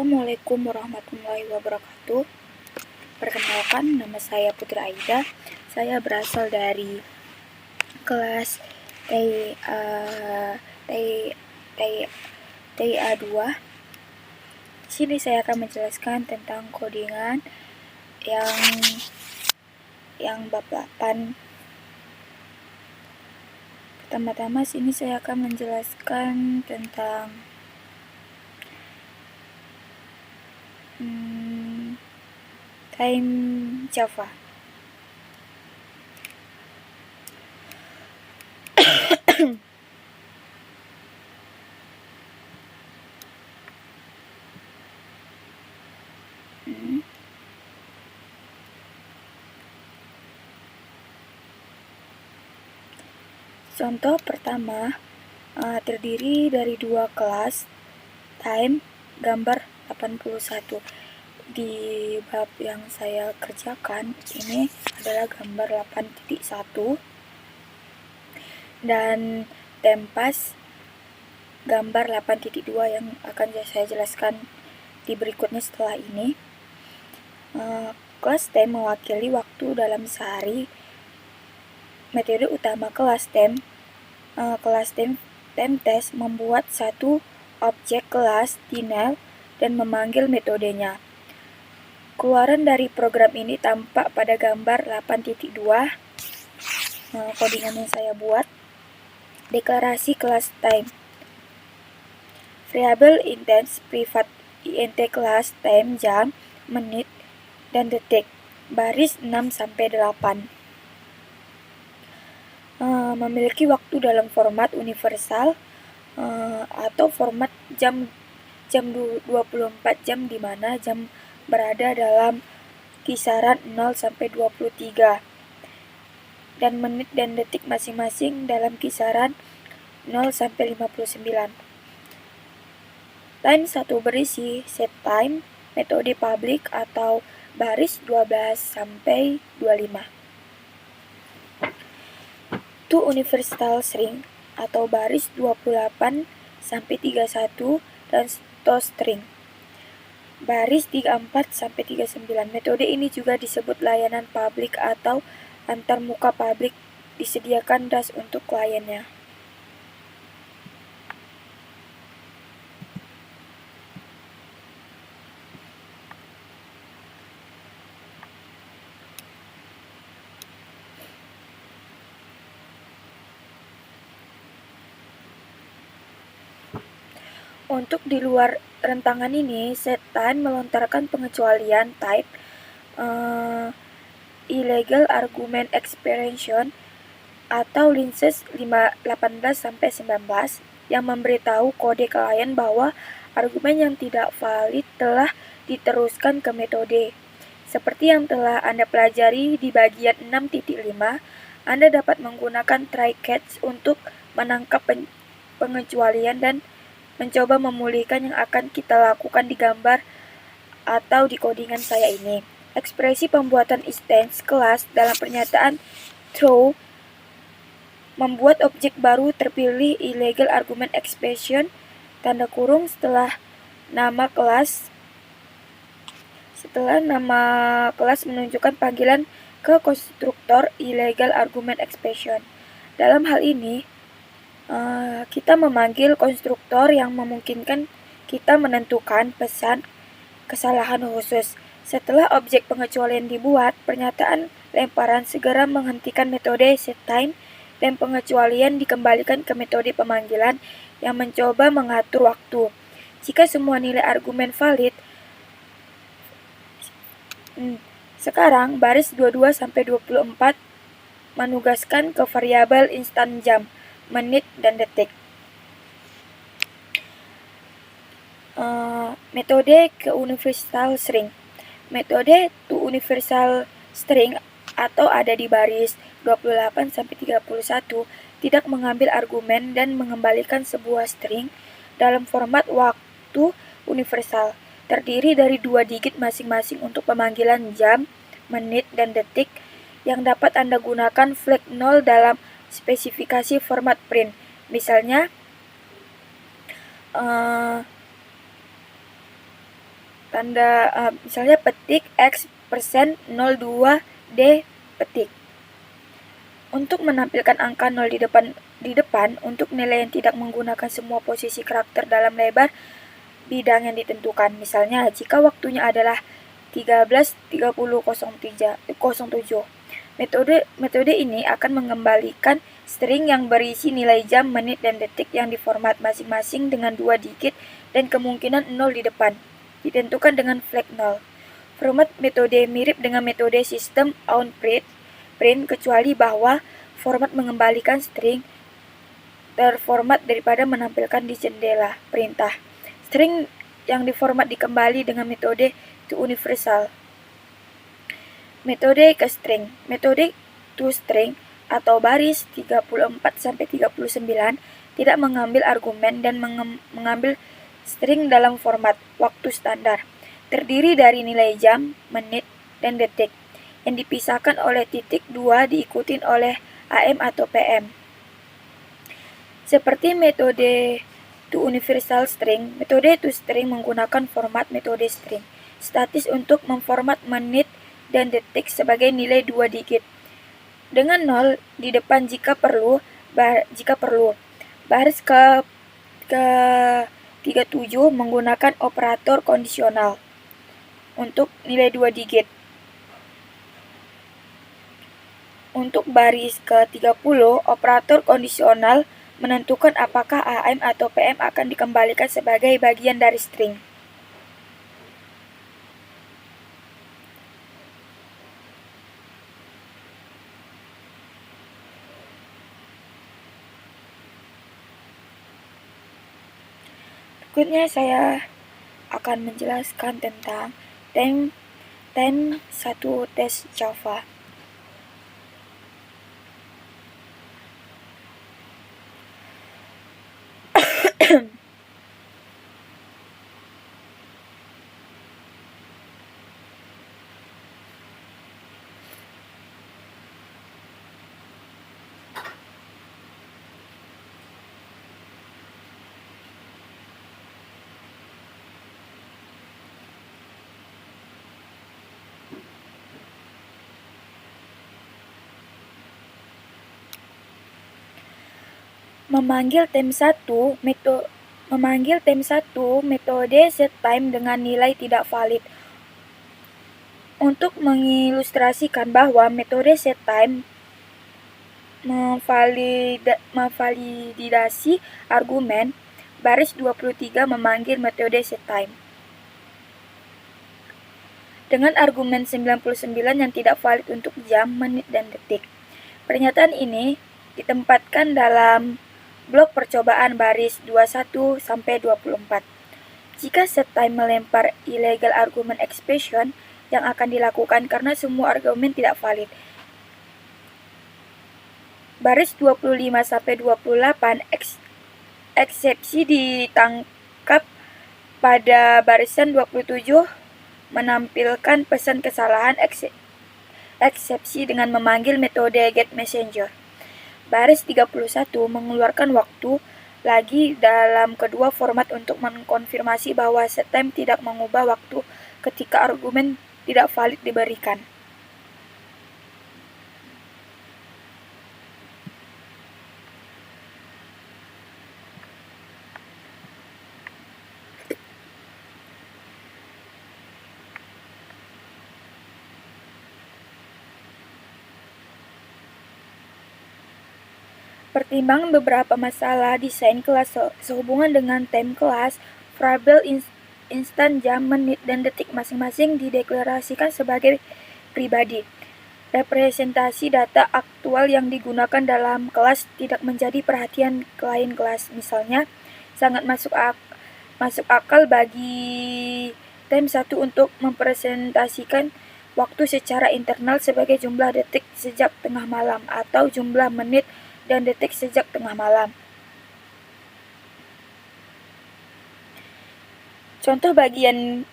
Assalamualaikum warahmatullahi wabarakatuh. Perkenalkan, nama saya Putri Aida. Saya berasal dari kelas TIA 2. Di sini saya akan menjelaskan tentang codingan yang bab 8. Pertama-tama sini saya akan menjelaskan tentang time Java. Contoh pertama terdiri dari dua kelas, time, gambar 81. Di bab yang saya kerjakan ini adalah gambar 8.1 dan tempas gambar 8.2 yang akan saya jelaskan di berikutnya setelah ini. Kelas time mewakili waktu dalam sehari. Metode utama kelas time test membuat satu objek kelas denial dan memanggil metodenya. Keluaran dari program ini tampak pada gambar 8.2. Codingan yang saya buat. Deklarasi kelas time. Variabel intens privat int kelas time jam, menit, dan detik. Baris 6-8. Memiliki waktu dalam format universal atau format jam 24 jam, di mana jam berada dalam kisaran 0-23 dan menit dan detik masing-masing dalam kisaran 0-59. Line 1 berisi set time, metode public atau baris 12-25. To universal string atau baris 28-31 dan toString baris 34-39. Metode ini juga disebut layanan publik atau antarmuka publik, disediakan DAS untuk kliennya. Untuk di luar rentangan ini, setTime melontarkan pengecualian type illegal argument expression atau linces 18-19 yang memberitahu kode klien bahwa argumen yang tidak valid telah diteruskan ke metode. Seperti yang telah Anda pelajari di bagian 6.5, Anda dapat menggunakan try catch untuk menangkap pengecualian dan mencoba memulihkan yang akan kita lakukan di gambar atau di codingan saya ini. Ekspresi pembuatan instance kelas dalam pernyataan throw membuat objek baru terpilih illegal argument expression tanda kurung setelah nama kelas menunjukkan panggilan ke konstruktor illegal argument expression. Dalam hal ini kita memanggil konstruktor yang memungkinkan kita menentukan pesan kesalahan khusus. Setelah objek pengecualian dibuat, pernyataan lemparan segera menghentikan metode setTime dan pengecualian dikembalikan ke metode pemanggilan yang mencoba mengatur waktu. Jika semua nilai argumen valid, sekarang baris 22-24 menugaskan ke variabel instan jam, menit, dan detik. Metode ke universal string. Metode to universal string atau ada di baris 28-31 tidak mengambil argumen dan mengembalikan sebuah string dalam format waktu universal. Terdiri dari 2 digit masing-masing untuk pemanggilan jam, menit, dan detik yang dapat Anda gunakan flag 0 dalam spesifikasi format print. Misalnya misalnya petik X persen 02D petik. Untuk menampilkan angka 0 di depan untuk nilai yang tidak menggunakan semua posisi karakter dalam lebar bidang yang ditentukan. Misalnya, jika waktunya adalah 13.30.07. Metode ini akan mengembalikan string yang berisi nilai jam, menit, dan detik yang diformat masing-masing dengan 2 digit dan kemungkinan 0 di depan, ditentukan dengan flag 0. Format metode mirip dengan metode sistem onPrint, kecuali bahwa format mengembalikan string terformat daripada menampilkan di jendela perintah. String yang diformat dikembali dengan metode toUniversal. Metode ke string. Metode toString atau baris 34-39 tidak mengambil argumen dan mengambil string dalam format waktu standar. Terdiri dari nilai jam, menit, dan detik yang dipisahkan oleh titik 2 diikuti oleh AM atau PM. Seperti metode toUniversal string, metode toString menggunakan format metode string statis untuk memformat menit dan detik sebagai nilai 2 digit dengan 0 di depan jika perlu. Baris ke 37 menggunakan operator kondisional untuk nilai 2 digit. Untuk baris ke-30, operator kondisional menentukan apakah AM atau PM akan dikembalikan sebagai bagian dari string. Berikutnya saya akan menjelaskan tentang time 1 tes Java. Memanggil time 1 metode setTime dengan nilai tidak valid. Untuk mengilustrasikan bahwa metode setTime memvalidasi argumen, baris 23 memanggil metode setTime dengan argumen 99 yang tidak valid untuk jam, menit, dan detik. Pernyataan ini ditempatkan dalam blok percobaan baris 21-24. Jika setTime melempar illegal argument expression yang akan dilakukan karena semua argumen tidak valid. Baris 25-28 eksepsi ditangkap pada barisan 27 menampilkan pesan kesalahan eksepsi dengan memanggil metode getMessenger. Baris 31 mengeluarkan waktu lagi dalam kedua format untuk mengkonfirmasi bahwa setTime tidak mengubah waktu ketika argumen tidak valid diberikan. Pertimbangan beberapa masalah desain kelas sehubungan dengan time kelas, variabel instan jam, menit, dan detik masing-masing dideklarasikan sebagai pribadi. Representasi data aktual yang digunakan dalam kelas tidak menjadi perhatian klien kelas. Misalnya, sangat masuk akal bagi time 1 untuk mempresentasikan waktu secara internal sebagai jumlah detik sejak tengah malam atau jumlah menit dan detik sejak tengah malam. Contoh bagian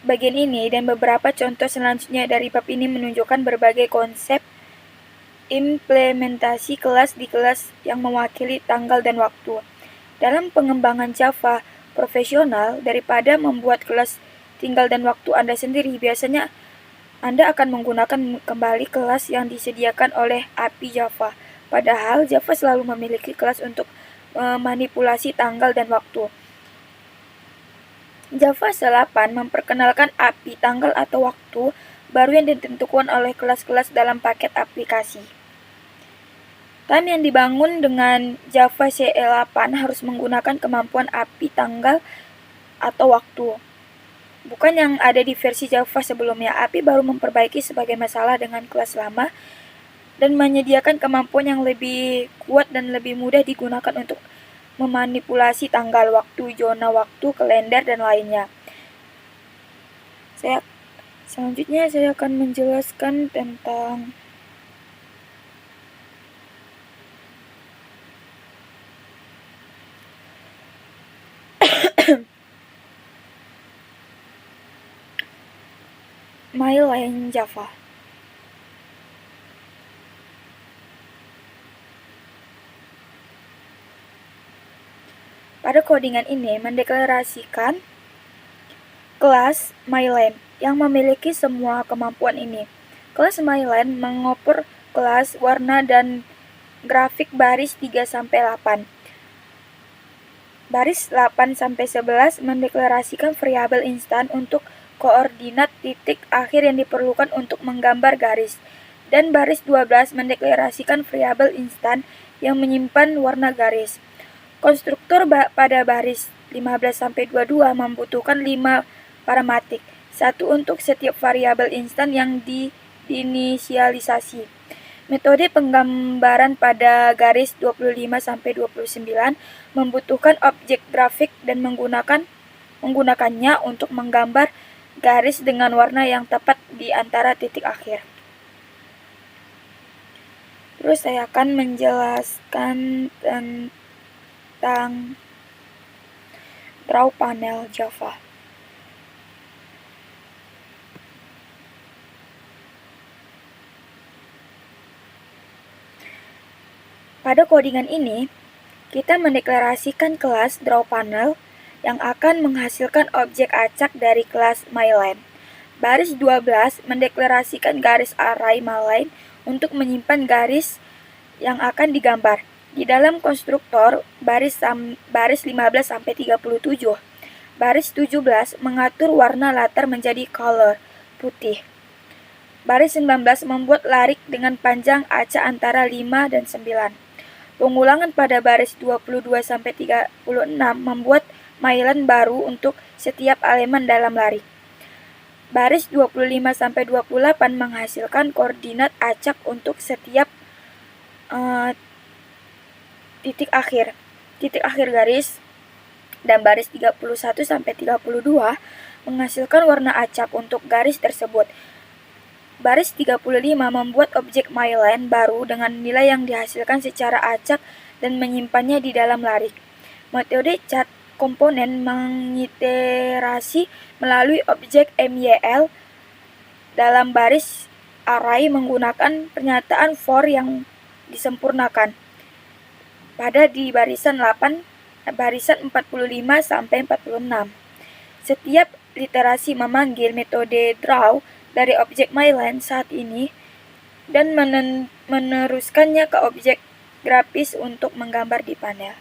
ini dan beberapa contoh selanjutnya dari bab ini menunjukkan berbagai konsep implementasi kelas di kelas yang mewakili tanggal dan waktu. Dalam pengembangan Java profesional, daripada membuat kelas tinggal dan waktu Anda sendiri. Biasanya Anda akan menggunakan kembali kelas yang disediakan oleh API Java. Padahal Java selalu memiliki kelas untuk memanipulasi tanggal dan waktu. Java 8 memperkenalkan API tanggal atau waktu baru yang ditentukan oleh kelas-kelas dalam paket aplikasi. Time yang dibangun dengan Java CE8 harus menggunakan kemampuan API tanggal atau waktu, bukan yang ada di versi Java sebelumnya. API baru memperbaiki sebagai masalah dengan kelas lama dan menyediakan kemampuan yang lebih kuat dan lebih mudah digunakan untuk memanipulasi tanggal, waktu, zona waktu, kalender, dan lainnya. Selanjutnya saya akan menjelaskan tentang MyLane Java. Pada codingan ini mendeklarasikan kelas MyLane yang memiliki semua kemampuan ini. Kelas MyLane mengoper kelas warna dan grafik baris 3-8. Baris 8-11 mendeklarasikan variabel instan untuk koordinat titik akhir yang diperlukan untuk menggambar garis. Dan baris 12 mendeklarasikan variabel instan yang menyimpan warna garis. Konstruktor pada baris 15-22 membutuhkan 5 paramatik, satu untuk setiap variabel instan yang diinisialisasi. Metode penggambaran pada garis 25-29 membutuhkan objek grafik dan menggunakannya untuk menggambar garis dengan warna yang tepat di antara titik akhir. Terus saya akan menjelaskan tentang Draw Panel Java. Pada codingan ini, kita mendeklarasikan kelas drawPanel yang akan menghasilkan objek acak dari kelas MyLane. Baris 12 mendeklarasikan garis array MyLane untuk menyimpan garis yang akan digambar. Di dalam konstruktor baris 15-37, baris 17 mengatur warna latar menjadi color, putih. Baris 19 membuat larik dengan panjang acak antara 5 dan 9. Pengulangan pada baris 22-36 membuat MyLane baru untuk setiap elemen dalam larik. Baris 25-28 menghasilkan koordinat acak untuk setiap titik akhir garis, dan baris 31-32 menghasilkan warna acak untuk garis tersebut. Baris 35 membuat objek MyLane baru dengan nilai yang dihasilkan secara acak dan menyimpannya di dalam larik. Metode cat komponen mengiterasi melalui objek MYL dalam baris array menggunakan pernyataan for yang disempurnakan pada di barisan 45-46. Setiap literasi memanggil metode draw dari objek MyLane saat ini dan meneruskannya ke objek grafis untuk menggambar di panel.